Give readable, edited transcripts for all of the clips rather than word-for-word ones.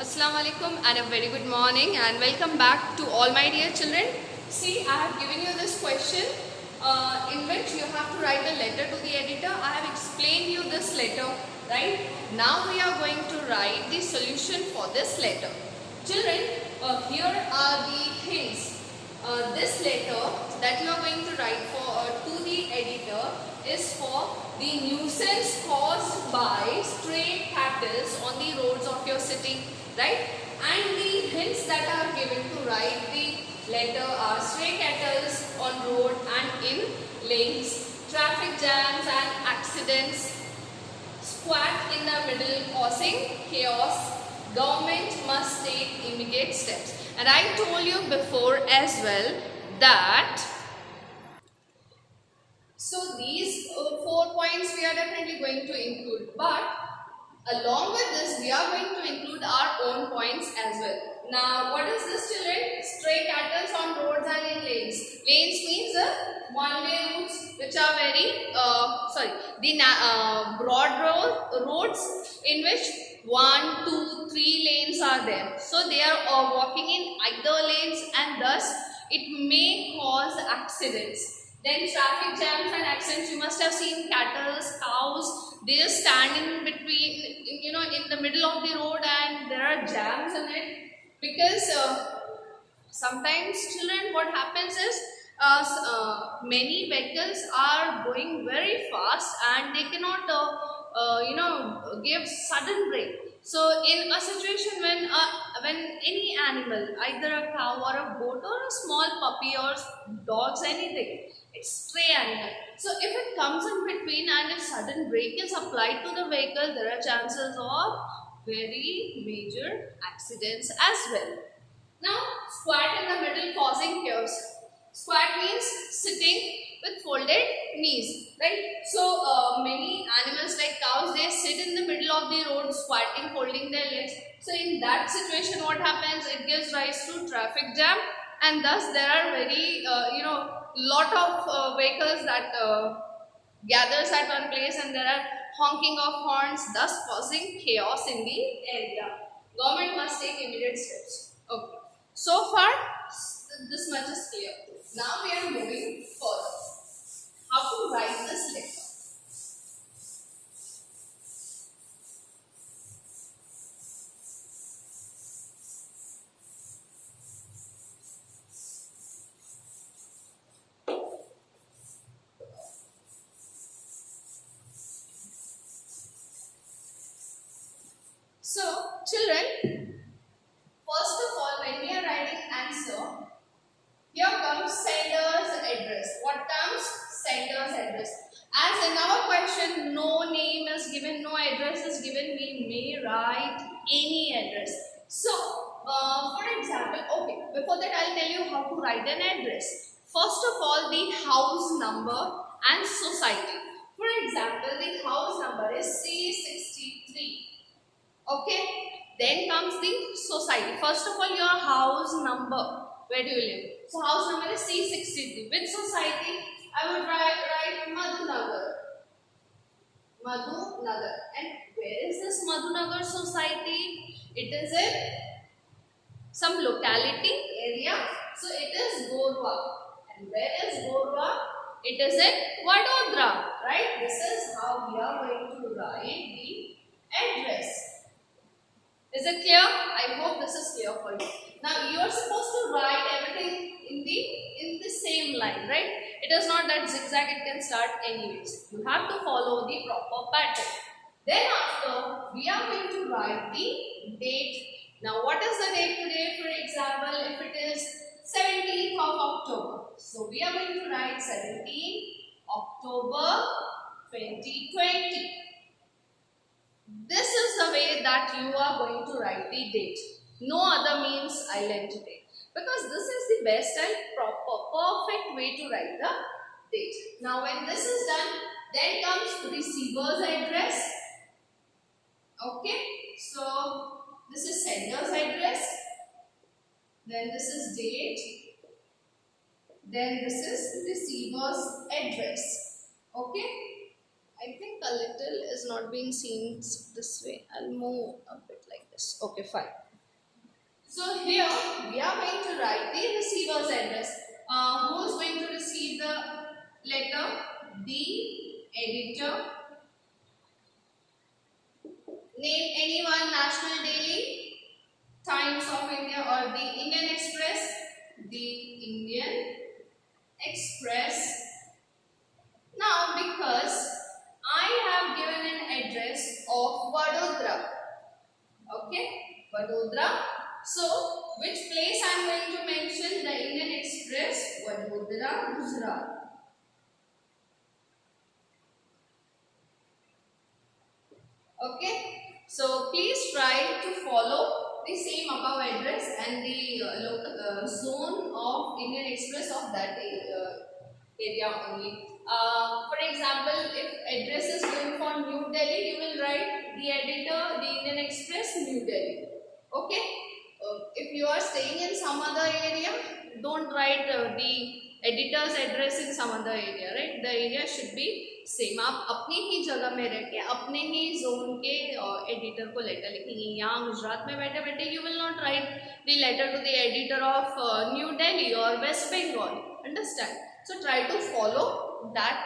Assalamu alaikum and a very good morning and welcome back to all my dear children. See, I have given you this question in which you have to write a letter to the editor. I have explained you this letter, right? Now we are going to write the solution for this letter. Children, here are the hints. This letter that you are going to write to the editor is for the nuisance caused by stray cattle on the roads of your city, right? And the hints that are given to write the letter are stray cattle on road and in lanes, traffic jams and accidents, squat in the middle causing chaos, government must take immediate steps. And I told you before as well that these 4 points we are definitely going to include, but along with this we are going to include our own points as well. Now what is this, children? Stray cattle on roads and in lanes. Lanes means the one-way routes which are very broad roads in which 1, 2, 3 lanes are there. So they are walking in either lanes and thus it may cause accidents. Then traffic jams and accidents. You must have seen cattle, cows, they just stand in between, in the middle of the road and there are jams in it. Because sometimes, children, what happens is many vehicles are going very fast and they cannot give sudden brake. So in a situation when any animal, either a cow or a goat or a small puppy or dogs, anything, it's stray animal. So if it comes in between and if sudden brake is applied to the vehicle, there are chances of very major accidents as well. Now, squat in the middle causing chaos. Squat means sitting with folded knees, right? So many animals like cows, they sit in the middle of the road squatting, folding their legs. So in that situation, what happens? It gives rise to traffic jam, and thus there are very lot of vehicles that gathers at one place and there are honking of horns, thus causing chaos in the area. Government must take immediate steps. Okay. So far, this much is clear. Now we are moving further. How to write this letter? So, children, first of all, when we are writing answer, here comes sender's address. What comes? Sender's address. As in our question, no name is given, no address is given, we may write any address. So, for example, okay, before that I'll tell you how to write an address. First of all, the house number and society. For example, the house number is C63. Okay, then comes the society. First of all, your house number. Where do you live? So, house number is C63. Which society? I would write Madhunagar. Madhunagar. And where is this Madhunagar society? It is in some locality area. So, it is Gorwa. And where is Gorwa? It is in Vadodara. Right? This is how we are going to write the address. Is it clear? I hope this is clear for you. Now you are supposed to write everything in the same line, right? It is not that zigzag, it can start anyways. You have to follow the proper pattern. Then after, we are going to write the date. Now what is the date today? For example, if it is 17th of October. So we are going to write 17th October 2020. This is the way that you are going to write the date. No other means I'll entertain. Because this is the best and perfect way to write the date. Now when this is done, then comes receiver's address. Okay. So this is sender's address. Then this is date. Then this is receiver's address. Okay. I think a little is not being seen this way. I'll move a bit like this. Okay, fine. So here we are going to write the receiver's address. Who is going to receive the letter? The editor. Name anyone: National Daily, Times of India, or the Indian Express? The Indian Express. Now because I have given an address of Vadodara, okay, Vadodara. So which place I am going to mention? The Indian Express, Vadodara, Gujarat. Okay, so please try to follow the same above address and the local zone of Indian Express of that area only. For example, if address is going for New Delhi, you will write the editor, the Indian Express, New Delhi. Okay. If you are staying in some other area, don't write the editor's address in some other area, right? The area should be same. आप अपनी ही जगह में रह के अपने ही zone के एडिटर को लेटर लिखेंगे. यहाँ गुजरात में बैठे बैठे you will not write the letter to the editor of New Delhi और West Bengal. Understand? So try to follow that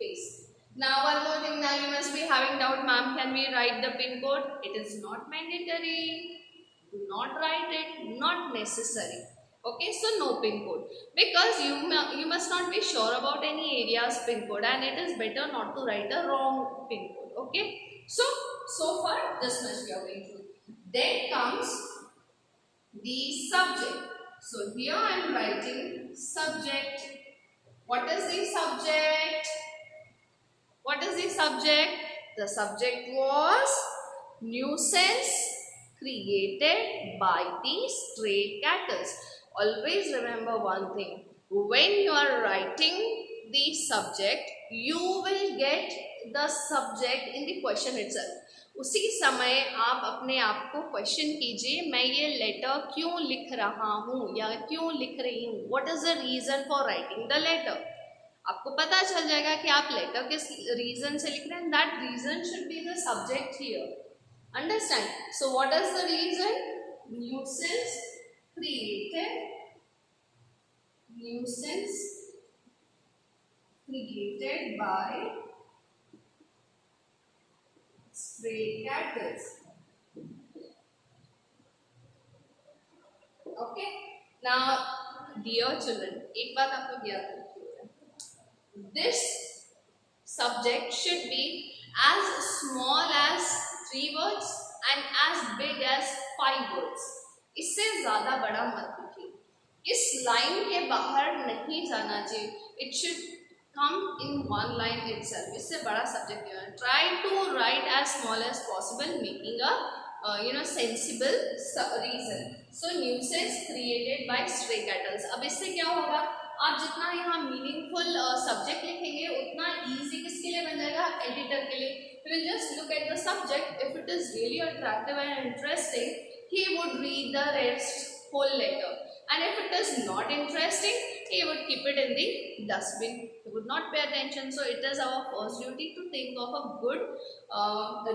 phase. Now one more thing, now you must be having doubt, ma'am, can we write the pin code? It is not mandatory. Do not write it, not necessary. Okay, so no pin code, because you must not be sure about any area's pin code, and it is better not to write a wrong pin code. Okay, so far this much we are going to. Then comes the subject. So here I am writing subject. What is the subject? What is the subject? The subject was nuisance created by the stray cattle. Always remember one thing. When you are writing the subject, you will get the subject in the question itself. उसी समय आप अपने आप को question कीजिए, मैं ये letter क्यों लिख रहा हूँ या क्यों लिख रही हूँ. What is the reason for writing the letter? आपको पता चल जाएगा कि आप लेटर किस रीजन से लिख रहे हैं. That reason should be the subject here. Understand? So what is the reason? Nuisance created by stray cattle. Okay, now dear children, एक बात आपको याद रखिए, this subject should be as small as 3 words and as big as 5 words. इससे ज्यादा बड़ा मत लिखिए. इस लाइन के बाहर नहीं जाना चाहिए. It should come in one line itself. इससे बड़ा सब्जेक्ट है. Try to write as small as possible, making a sensible reason. So nuisance created by stray cattles. अब इससे क्या होगा? आप जितना यहाँ मीनिंगफुल सब्जेक्ट लिखेंगे उतना इजी किसके लिए बन जाएगा? एडिटर के लिए. You will just look at the subject. If it is really attractive and interesting, he would read the rest whole letter, and if it is not interesting, he would keep it in the dustbin. He would not pay attention. So it is our first duty to think of a good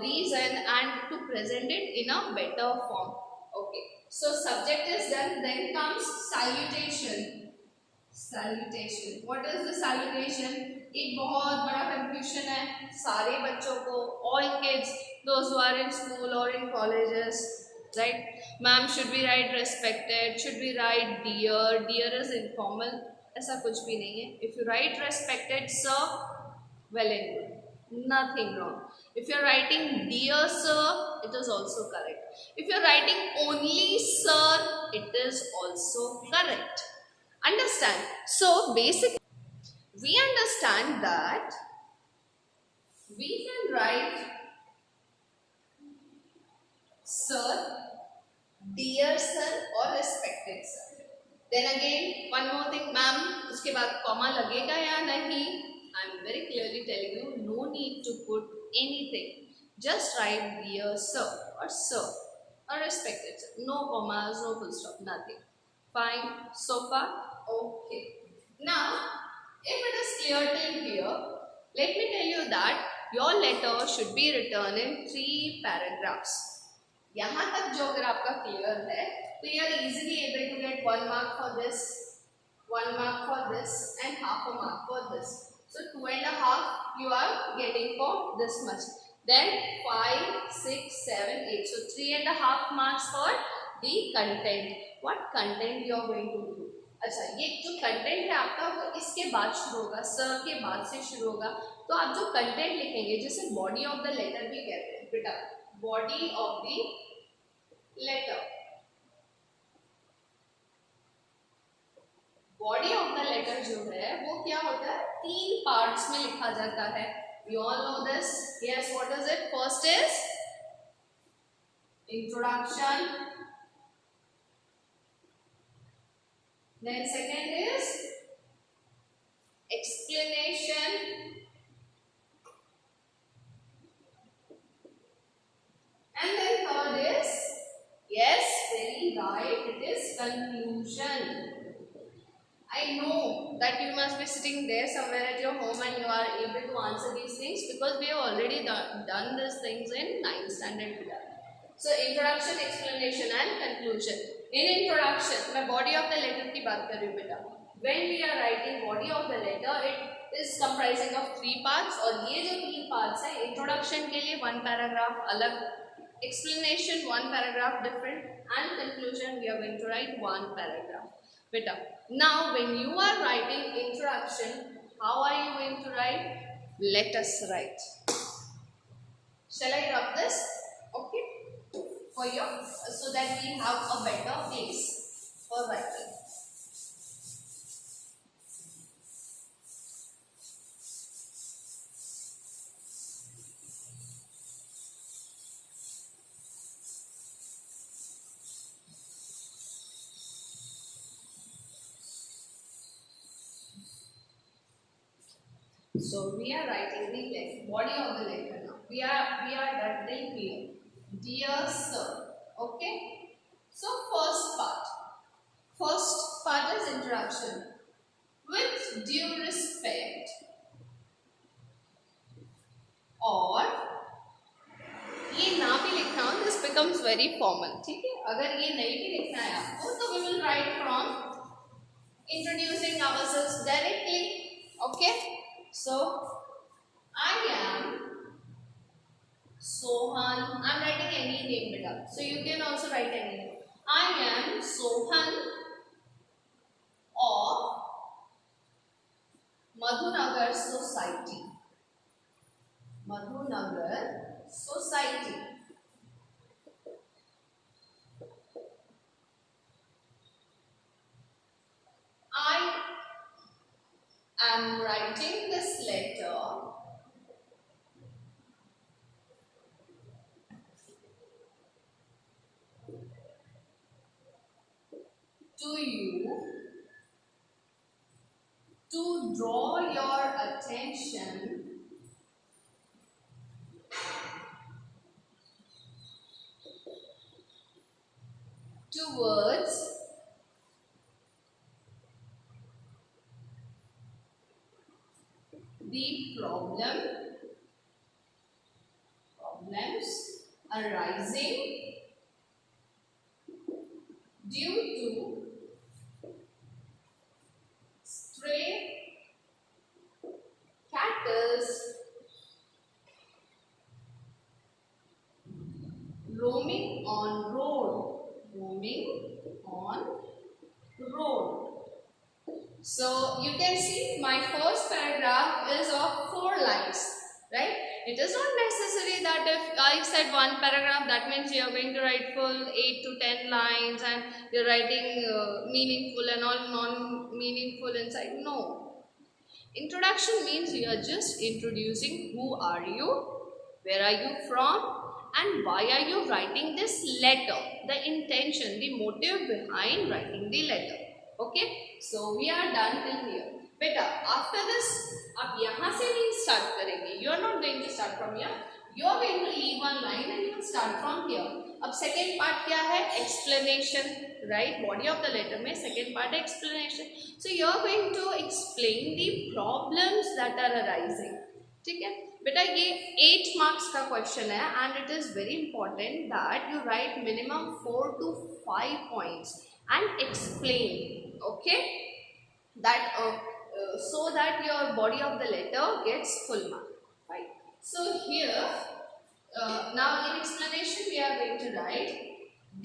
reason and to present it in a better form. Okay, so subject is done. Then comes salutation. What is the salutation? एक बहुत बड़ा confusion है सारे बच्चों को. All kids, those who are in school or in colleges, right? Ma'am, should we write respected? Should we write dear? Dear is informal. ऐसा कुछ भी नहीं है. If you write respected, sir, well and good. Nothing wrong. If you're writing dear sir, it is also correct. If you're writing only sir, it is also correct. Understand? So basically, we understand that we can write sir, dear sir or respected sir. Then again, one more thing, ma'am, उसके बाद comma लगेगा या नहीं? I'm very clearly telling you, no need to put anything. Just write dear sir or respected sir. No commas, no full stop, nothing. Fine, so far, okay. Now, if it is clear till here, let me tell you that your letter should be written in 3 paragraphs. यहाँ तक जो अगर आपका clear है तो you are easily able to get 1 mark for this, 1 mark for this and half a mark for this. So 2.5 you are getting for this much. Then 5, 6, 7, 8. So 3.5 marks for the content. What content you are going to do? अच्छा, ये जो content है आपका वो इसके बाद शुरू होगा, सर के बाद से शुरू होगा. तो आप जो कंटेंट लिखेंगे जिसे बॉडी ऑफ द लेटर भी कहते हैं बेटा, body of the letter. Body of the letter जो है वो क्या होता है, 3 पार्ट्स में लिखा जाता है. You all know this. Yes, what is it? First is introduction. Then second is explanation. And then third is, yes, very right, it is conclusion. I know that you must be sitting there somewhere at your home and you are able to answer these things because we have already done these things in 9th standard. So introduction, explanation and conclusion. In introduction, मैं body of the letter की बात कर रही हूँ बेटा. When we are writing body of the letter, it is comprising of 3 parts और ये जो 3 parts है, introduction के लिए 1 paragraph अलग, explanation 1 paragraph different and conclusion we are going to write 1 paragraph. Beta, now when you are writing introduction, how are you going to write? Let us write. Shall I rub this? Okay, for you, so that we have a better place for writing. So we are writing the body of the letter now. We are done till here. Dear sir. Okay. So first part is introduction. With due respect, और ये ना भी लिखना हो, this becomes very formal. ठीक है, अगर ये नहीं भी लिखना है आपको तो we will write from introducing ourselves directly. Okay. So, I am Sohan. I am writing any name beta. So, you can also write any name. I am Sohan of Madhunagar Society. Madhunagar Society. I am writing this letter to you to draw your attention towards the problems arising due to stray cattle roaming on road. So you can see my first paragraph is of 4 lines, right? It is not necessary that if I said 1 paragraph, that means you are going to write full 8 to 10 lines and you are writing meaningful and all non-meaningful inside. No. Introduction means you are just introducing who are you, where are you from, and why are you writing this letter, the intention, the motive behind writing the letter. Okay, so we are done till here. बेटा, after this, आप यहाँ से नहीं start करेंगे. You are not going to start from here. You are going to leave one line and you will start from here. अब second part क्या है? Explanation, right? Body of the letter में second part है explanation. So you are going to explain the problems that are arising. ठीक है? बेटा ये 8 marks का क्वेश्चन है and it is very important that you right minimum 4 to 5 points and explain, okay, that so that your body of the letter gets full mark, right? So here now in explanation we are going to write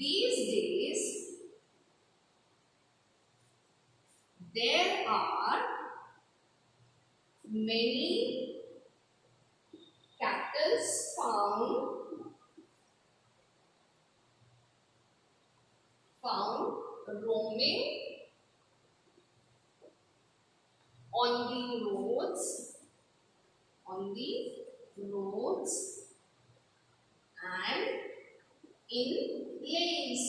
these days there are many cactus found roaming on the roads and in lanes.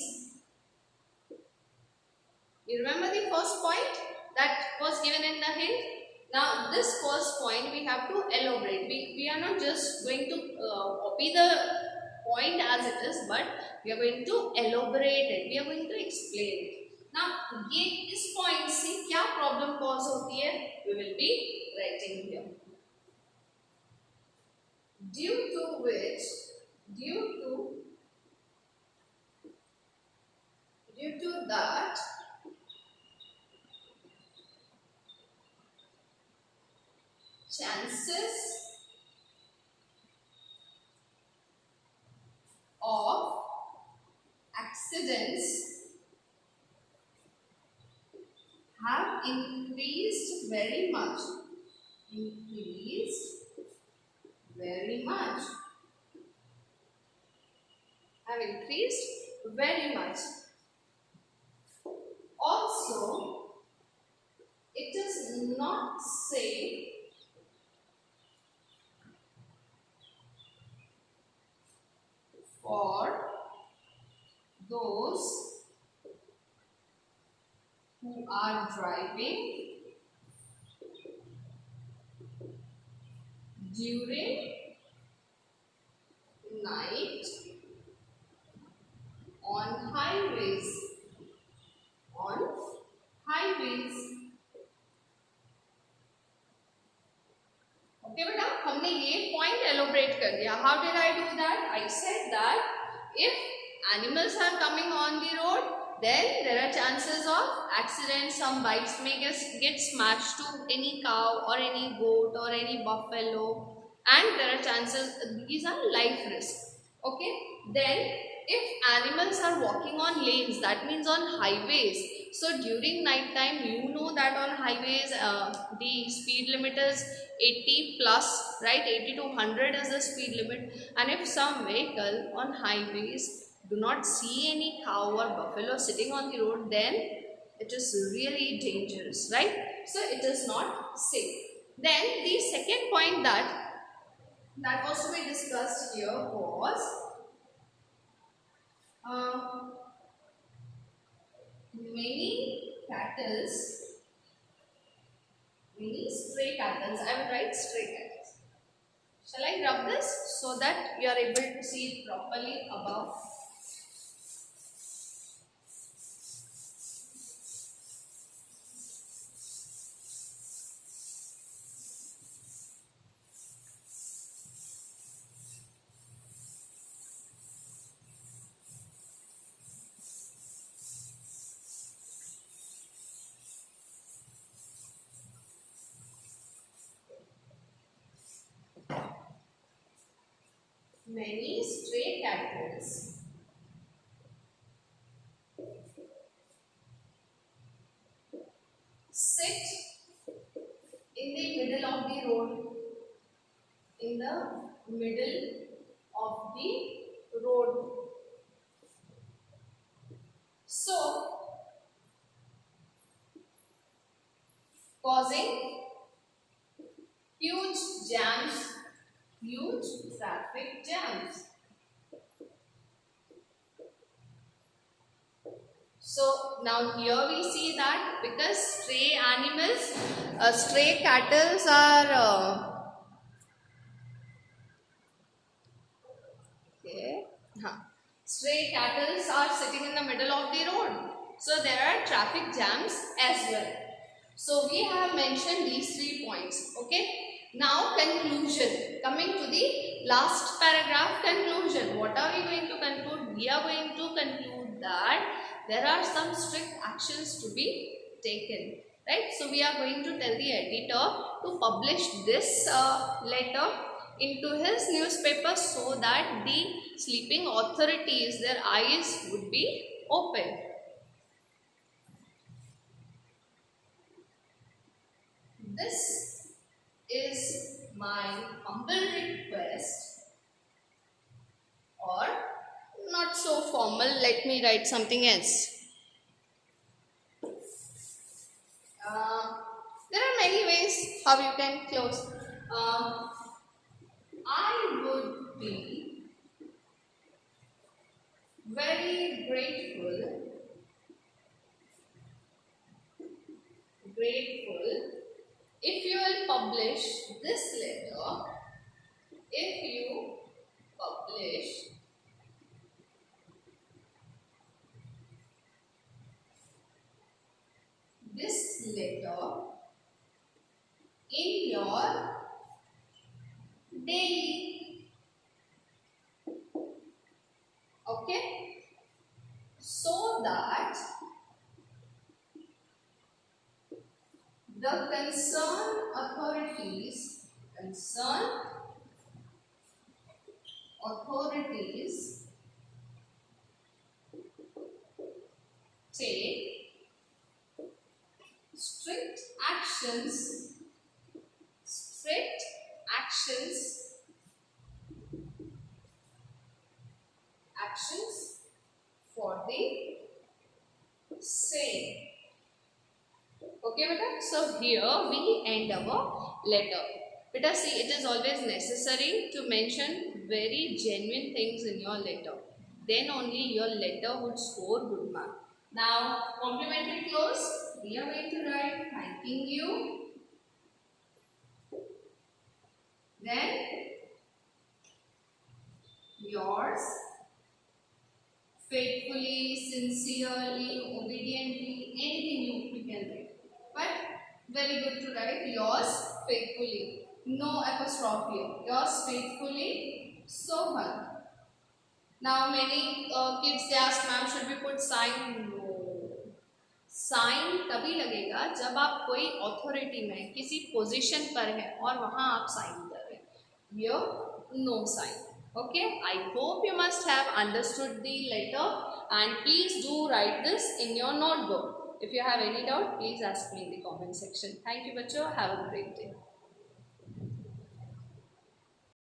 You remember the first point that was given in the hint? Now this first point we have to elaborate. We are not just going to copy the point as it is, but we are going to elaborate it. We are going to explain it. Now ये इस point से क्या problem cause होती है? We will be writing here. Due to that chances of accidents have increased very much. Have increased very much. Also, it is not safe for those who are driving during night on highways. Okay बेटा, हमने ये point elaborate कर दिया. How did I do that? I said that if animals are coming on the road, then there are chances of accidents. Some bikes may get smashed to any cow or any goat or any buffalo, and there are chances, these are life risks. Okay, then if animals are walking on lanes, that means on highways. So during night time, you know that on highways the speed limit is 80 plus, right? 80 to 100 is the speed limit, and if some vehicle on highways do not see any cow or buffalo sitting on the road, then it is really dangerous, right? So it is not safe. Then the second point that was to be discussed here was many stray cattle. I will write stray cattle. Shall I rub this so that you are able to see it properly above? Many stray cattle sit in the middle of the road. In the middle of the road. So, causing huge traffic jams. So now here we see that because stray cattle are stray cattle are sitting in the middle of the road. So there are traffic jams as well. So we have mentioned these 3 points. Okay. Now conclusion. Coming to the last paragraph, conclusion. What are we going to conclude? We are going to conclude that there are some strict actions to be taken. Right? So we are going to tell the editor to publish this letter into his newspaper so that the sleeping authorities, their eyes would be open. This is my humble request, or not so formal, let me write something else. There are many ways how you can close. I would be very grateful if you will publish this letter, if you publish this letter in your daily. Okay? So that the concerned authorities take strict actions for the same. Okay, beta. So here we end our letter. Beta, see, it is always necessary to mention very genuine things in your letter. Then only your letter would score good mark. Now, complimentary close. We are going to write thanking you. Then yours faithfully, sincerely, obediently, anything you can write. But very good to write yours faithfully. No apostrophe. Yours faithfully, Sohan. Now many kids they ask, ma'am, should we put sign? No. Sign तभी लगेगा जब आप कोई authority में किसी position पर है और वहां आप साइन कर रहे हैं. Here no sign. Okay, I hope you must have understood the letter and please do write this in your notebook. If you have any doubt, please ask me in the comment section. Thank you, bachcho. Have a great day.